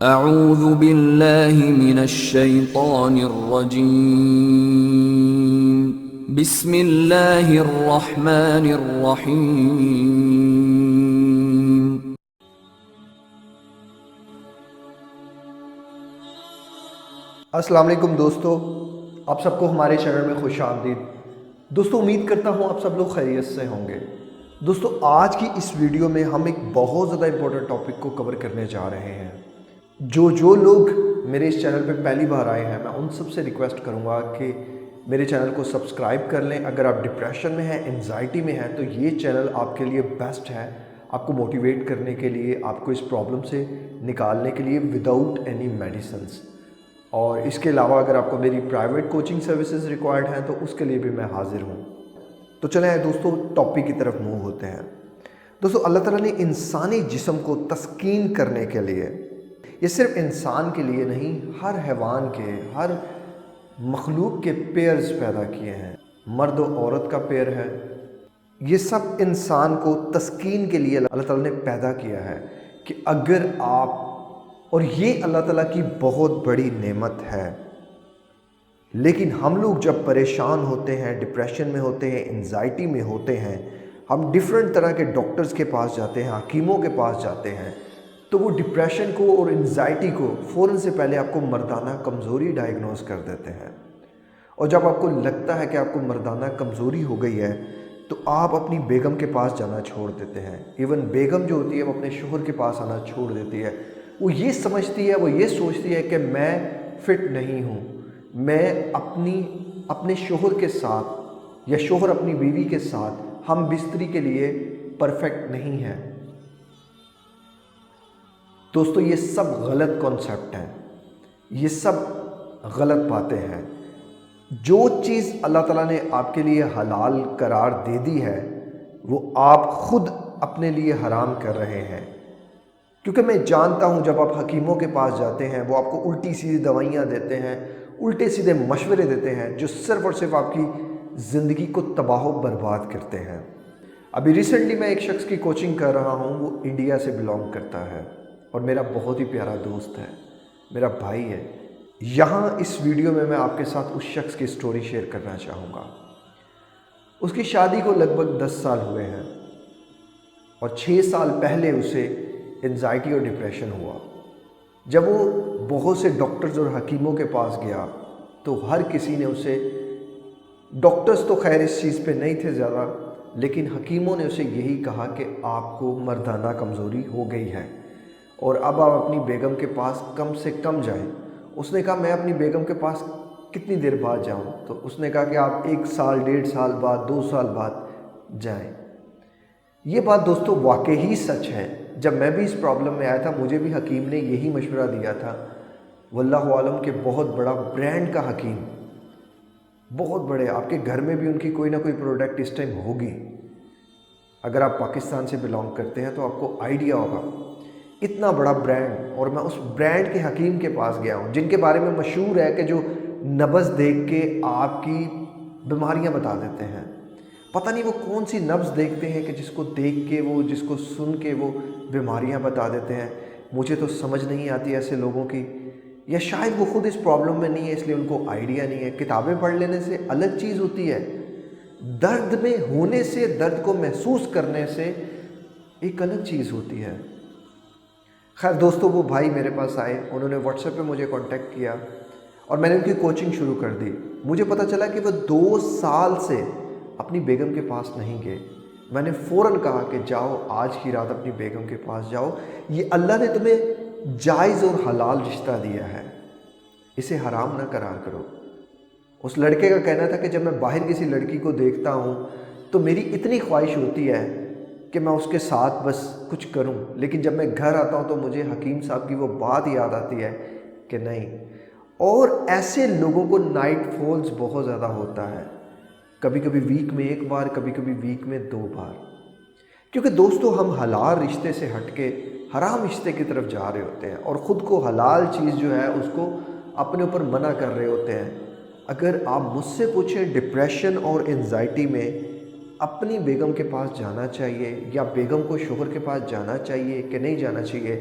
اعوذ باللہ من الشیطان الرجیم بسم اللہ الرحمن الرحیم۔ السلام علیکم دوستو، آپ سب کو ہمارے چینل میں خوش آمدید۔ دوستو امید کرتا ہوں آپ سب لوگ خیریت سے ہوں گے۔ دوستو آج کی اس ویڈیو میں ہم ایک بہت زیادہ امپورٹنٹ ٹاپک کو کور کرنے جا رہے ہیں۔ جو لوگ میرے اس چینل پہ پہلی بار آئے ہیں، میں ان سب سے ریکویسٹ کروں گا کہ میرے چینل کو سبسکرائب کر لیں۔ اگر آپ ڈپریشن میں ہیں، انزائٹی میں ہیں، تو یہ چینل آپ کے لیے بیسٹ ہے، آپ کو موٹیویٹ کرنے کے لیے، آپ کو اس پرابلم سے نکالنے کے لیے وداؤٹ اینی میڈیسنس۔ اور اس کے علاوہ اگر آپ کو میری پرائیویٹ کوچنگ سروسز ریکوائرڈ ہیں تو اس کے لیے بھی میں حاضر ہوں۔ تو چلیں دوستو ٹاپک کی طرف موو ہوتے ہیں۔ دوستو اللہ تعالیٰ نے انسانی جسم کو تسکین کرنے کے لیے، یہ صرف انسان کے لیے نہیں، ہر حیوان کے، ہر مخلوق کے پیئرز پیدا کیے ہیں۔ مرد و عورت کا پیئر ہے، یہ سب انسان کو تسکین کے لیے اللہ تعالیٰ نے پیدا کیا ہے کہ اگر آپ، اور یہ اللہ تعالیٰ کی بہت بڑی نعمت ہے، لیکن ہم لوگ جب پریشان ہوتے ہیں، ڈپریشن میں ہوتے ہیں، انزائٹی میں ہوتے ہیں، ہم ڈیفرنٹ طرح کے ڈاکٹرز کے پاس جاتے ہیں، حکیموں کے پاس جاتے ہیں، تو وہ ڈپریشن کو اور انزائٹی کو فوراً سے پہلے آپ کو مردانہ کمزوری ڈائیگنوز کر دیتے ہیں۔ اور جب آپ کو لگتا ہے کہ آپ کو مردانہ کمزوری ہو گئی ہے تو آپ اپنی بیگم کے پاس جانا چھوڑ دیتے ہیں۔ ایون بیگم جو ہوتی ہے وہ اپنے شوہر کے پاس آنا چھوڑ دیتی ہے۔ وہ یہ سمجھتی ہے، وہ یہ سوچتی ہے کہ میں فٹ نہیں ہوں، میں اپنے شوہر کے ساتھ یا شوہر اپنی بیوی کے ساتھ ہم بستری کے لیے پرفیکٹ نہیں ہے۔ دوستو یہ سب غلط کانسیپٹ ہیں، یہ سب غلط باتیں ہیں۔ جو چیز اللہ تعالیٰ نے آپ کے لیے حلال قرار دے دی ہے وہ آپ خود اپنے لیے حرام کر رہے ہیں۔ کیونکہ میں جانتا ہوں جب آپ حکیموں کے پاس جاتے ہیں وہ آپ کو الٹی سیدھی دوائیاں دیتے ہیں، الٹے سیدھے مشورے دیتے ہیں جو صرف اور صرف آپ کی زندگی کو تباہ و برباد کرتے ہیں۔ ابھی ریسنٹلی میں ایک شخص کی کوچنگ کر رہا ہوں، وہ انڈیا سے بلانگ کرتا ہے اور میرا بہت ہی پیارا دوست ہے، میرا بھائی ہے۔ یہاں اس ویڈیو میں آپ کے ساتھ اس شخص کی سٹوری شیئر کرنا چاہوں گا۔ اس کی شادی کو لگ بھگ 10 سال ہوئے ہیں اور 6 سال پہلے اسے انزائٹی اور ڈپریشن ہوا۔ جب وہ بہت سے ڈاکٹرز اور حکیموں کے پاس گیا تو ہر کسی نے اسے، ڈاکٹرز تو خیر اس چیز پہ نہیں تھے زیادہ، لیکن حکیموں نے اسے یہی کہا کہ آپ کو مردانہ کمزوری ہو گئی ہے اور اب آپ اپنی بیگم کے پاس کم سے کم جائیں۔ اس نے کہا میں اپنی بیگم کے پاس کتنی دیر بعد جاؤں؟ تو اس نے کہا کہ آپ 1 سال، 1.5 سال بعد، 2 سال بعد جائیں۔ یہ بات دوستو واقعی سچ ہے۔ جب میں بھی اس پرابلم میں آیا تھا مجھے بھی حکیم نے یہی مشورہ دیا تھا، واللہ عالم کہ بہت بڑا برانڈ کا حکیم، بہت بڑے، آپ کے گھر میں بھی ان کی کوئی نہ کوئی پروڈکٹ اس ٹائم ہوگی۔ اگر آپ پاکستان سے بلانگ کرتے ہیں تو آپ کو آئیڈیا ہوگا، اتنا بڑا برانڈ۔ اور میں اس برانڈ کے حکیم کے پاس گیا ہوں جن کے بارے میں مشہور ہے کہ جو نبض دیکھ کے آپ کی بیماریاں بتا دیتے ہیں۔ پتہ نہیں وہ کون سی نبض دیکھتے ہیں کہ جس کو دیکھ کے وہ، جس کو سن کے وہ بیماریاں بتا دیتے ہیں۔ مجھے تو سمجھ نہیں آتی ایسے لوگوں کی، یا شاید وہ خود اس پرابلم میں نہیں ہے اس لیے ان کو آئیڈیا نہیں ہے۔ کتابیں پڑھ لینے سے الگ چیز ہوتی ہے، درد میں ہونے سے، درد کو محسوس کرنے سے ایک الگ چیز ہوتی ہے۔ خیر دوستو وہ بھائی میرے پاس آئے، انہوں نے واٹس ایپ پہ مجھے کانٹیکٹ کیا اور میں نے ان کی کوچنگ شروع کر دی۔ مجھے پتہ چلا کہ وہ 2 سال سے اپنی بیگم کے پاس نہیں گئے۔ میں نے فوراً کہا کہ جاؤ آج کی رات اپنی بیگم کے پاس جاؤ، یہ اللہ نے تمہیں جائز اور حلال رشتہ دیا ہے، اسے حرام نہ قرار کرو۔ اس لڑکے کا کہنا تھا کہ جب میں باہر کسی لڑکی کو دیکھتا ہوں تو میری اتنی خواہش ہوتی ہے کہ میں اس کے ساتھ بس کچھ کروں، لیکن جب میں گھر آتا ہوں تو مجھے حکیم صاحب کی وہ بات یاد آتی ہے کہ نہیں۔ اور ایسے لوگوں کو نائٹ فالز بہت زیادہ ہوتا ہے، کبھی کبھی ویک میں 1 بار، کبھی کبھی ویک میں 2 بار، کیونکہ دوستو ہم حلال رشتے سے ہٹ کے حرام رشتے کی طرف جا رہے ہوتے ہیں اور خود کو حلال چیز جو ہے اس کو اپنے اوپر منع کر رہے ہوتے ہیں۔ اگر آپ مجھ سے پوچھیں ڈپریشن اور انزائٹی میں اپنی بیگم کے پاس جانا چاہیے یا بیگم کو شوہر کے پاس جانا چاہیے کہ نہیں جانا چاہیے،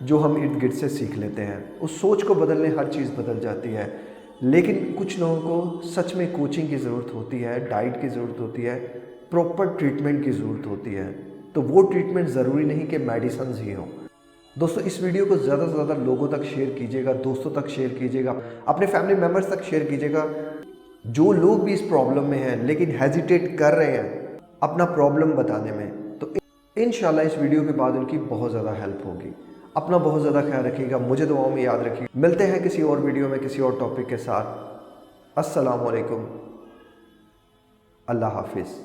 جو ہم ارد گرد سے سیکھ لیتے ہیں. اس سوچ کو بدلنے ہر چیز بدل جاتی ہے. لیکن کچھ لوگوں کو سچ میں کوچنگ کی ضرورت ہوتی ہے, ڈائٹ کی ضرورت ہوتی ہے, پراپر ٹریٹمنٹ کی ضرورت ہوتی ہے. تو وہ ٹریٹمنٹ ضروری نہیں کہ میڈیسنز ہی ہوں. دوستو اس ویڈیو کو زیادہ سے زیادہ لوگوں تک شیئر کیجیے گا, دوستوں تک شیئر کیجیے گا, اپنے فیملی ممبرز تک شیئر کیجیے گا. جو لوگ بھی اس پرابلم میں ہیں لیکن ہیزیٹیٹ کر رہے ہیں اپنا پرابلم بتانے میں, تو انشاءاللہ اس ویڈیو کے بعد ان کی بہت زیادہ ہیلپ ہوگی. اپنا بہت زیادہ خیال رکھیے گا, مجھے دعاؤں میں یاد رکھیے گا. ملتے ہیں کسی اور ویڈیو میں کسی اور ٹاپک کے ساتھ. السلام علیکم. اللہ حافظ.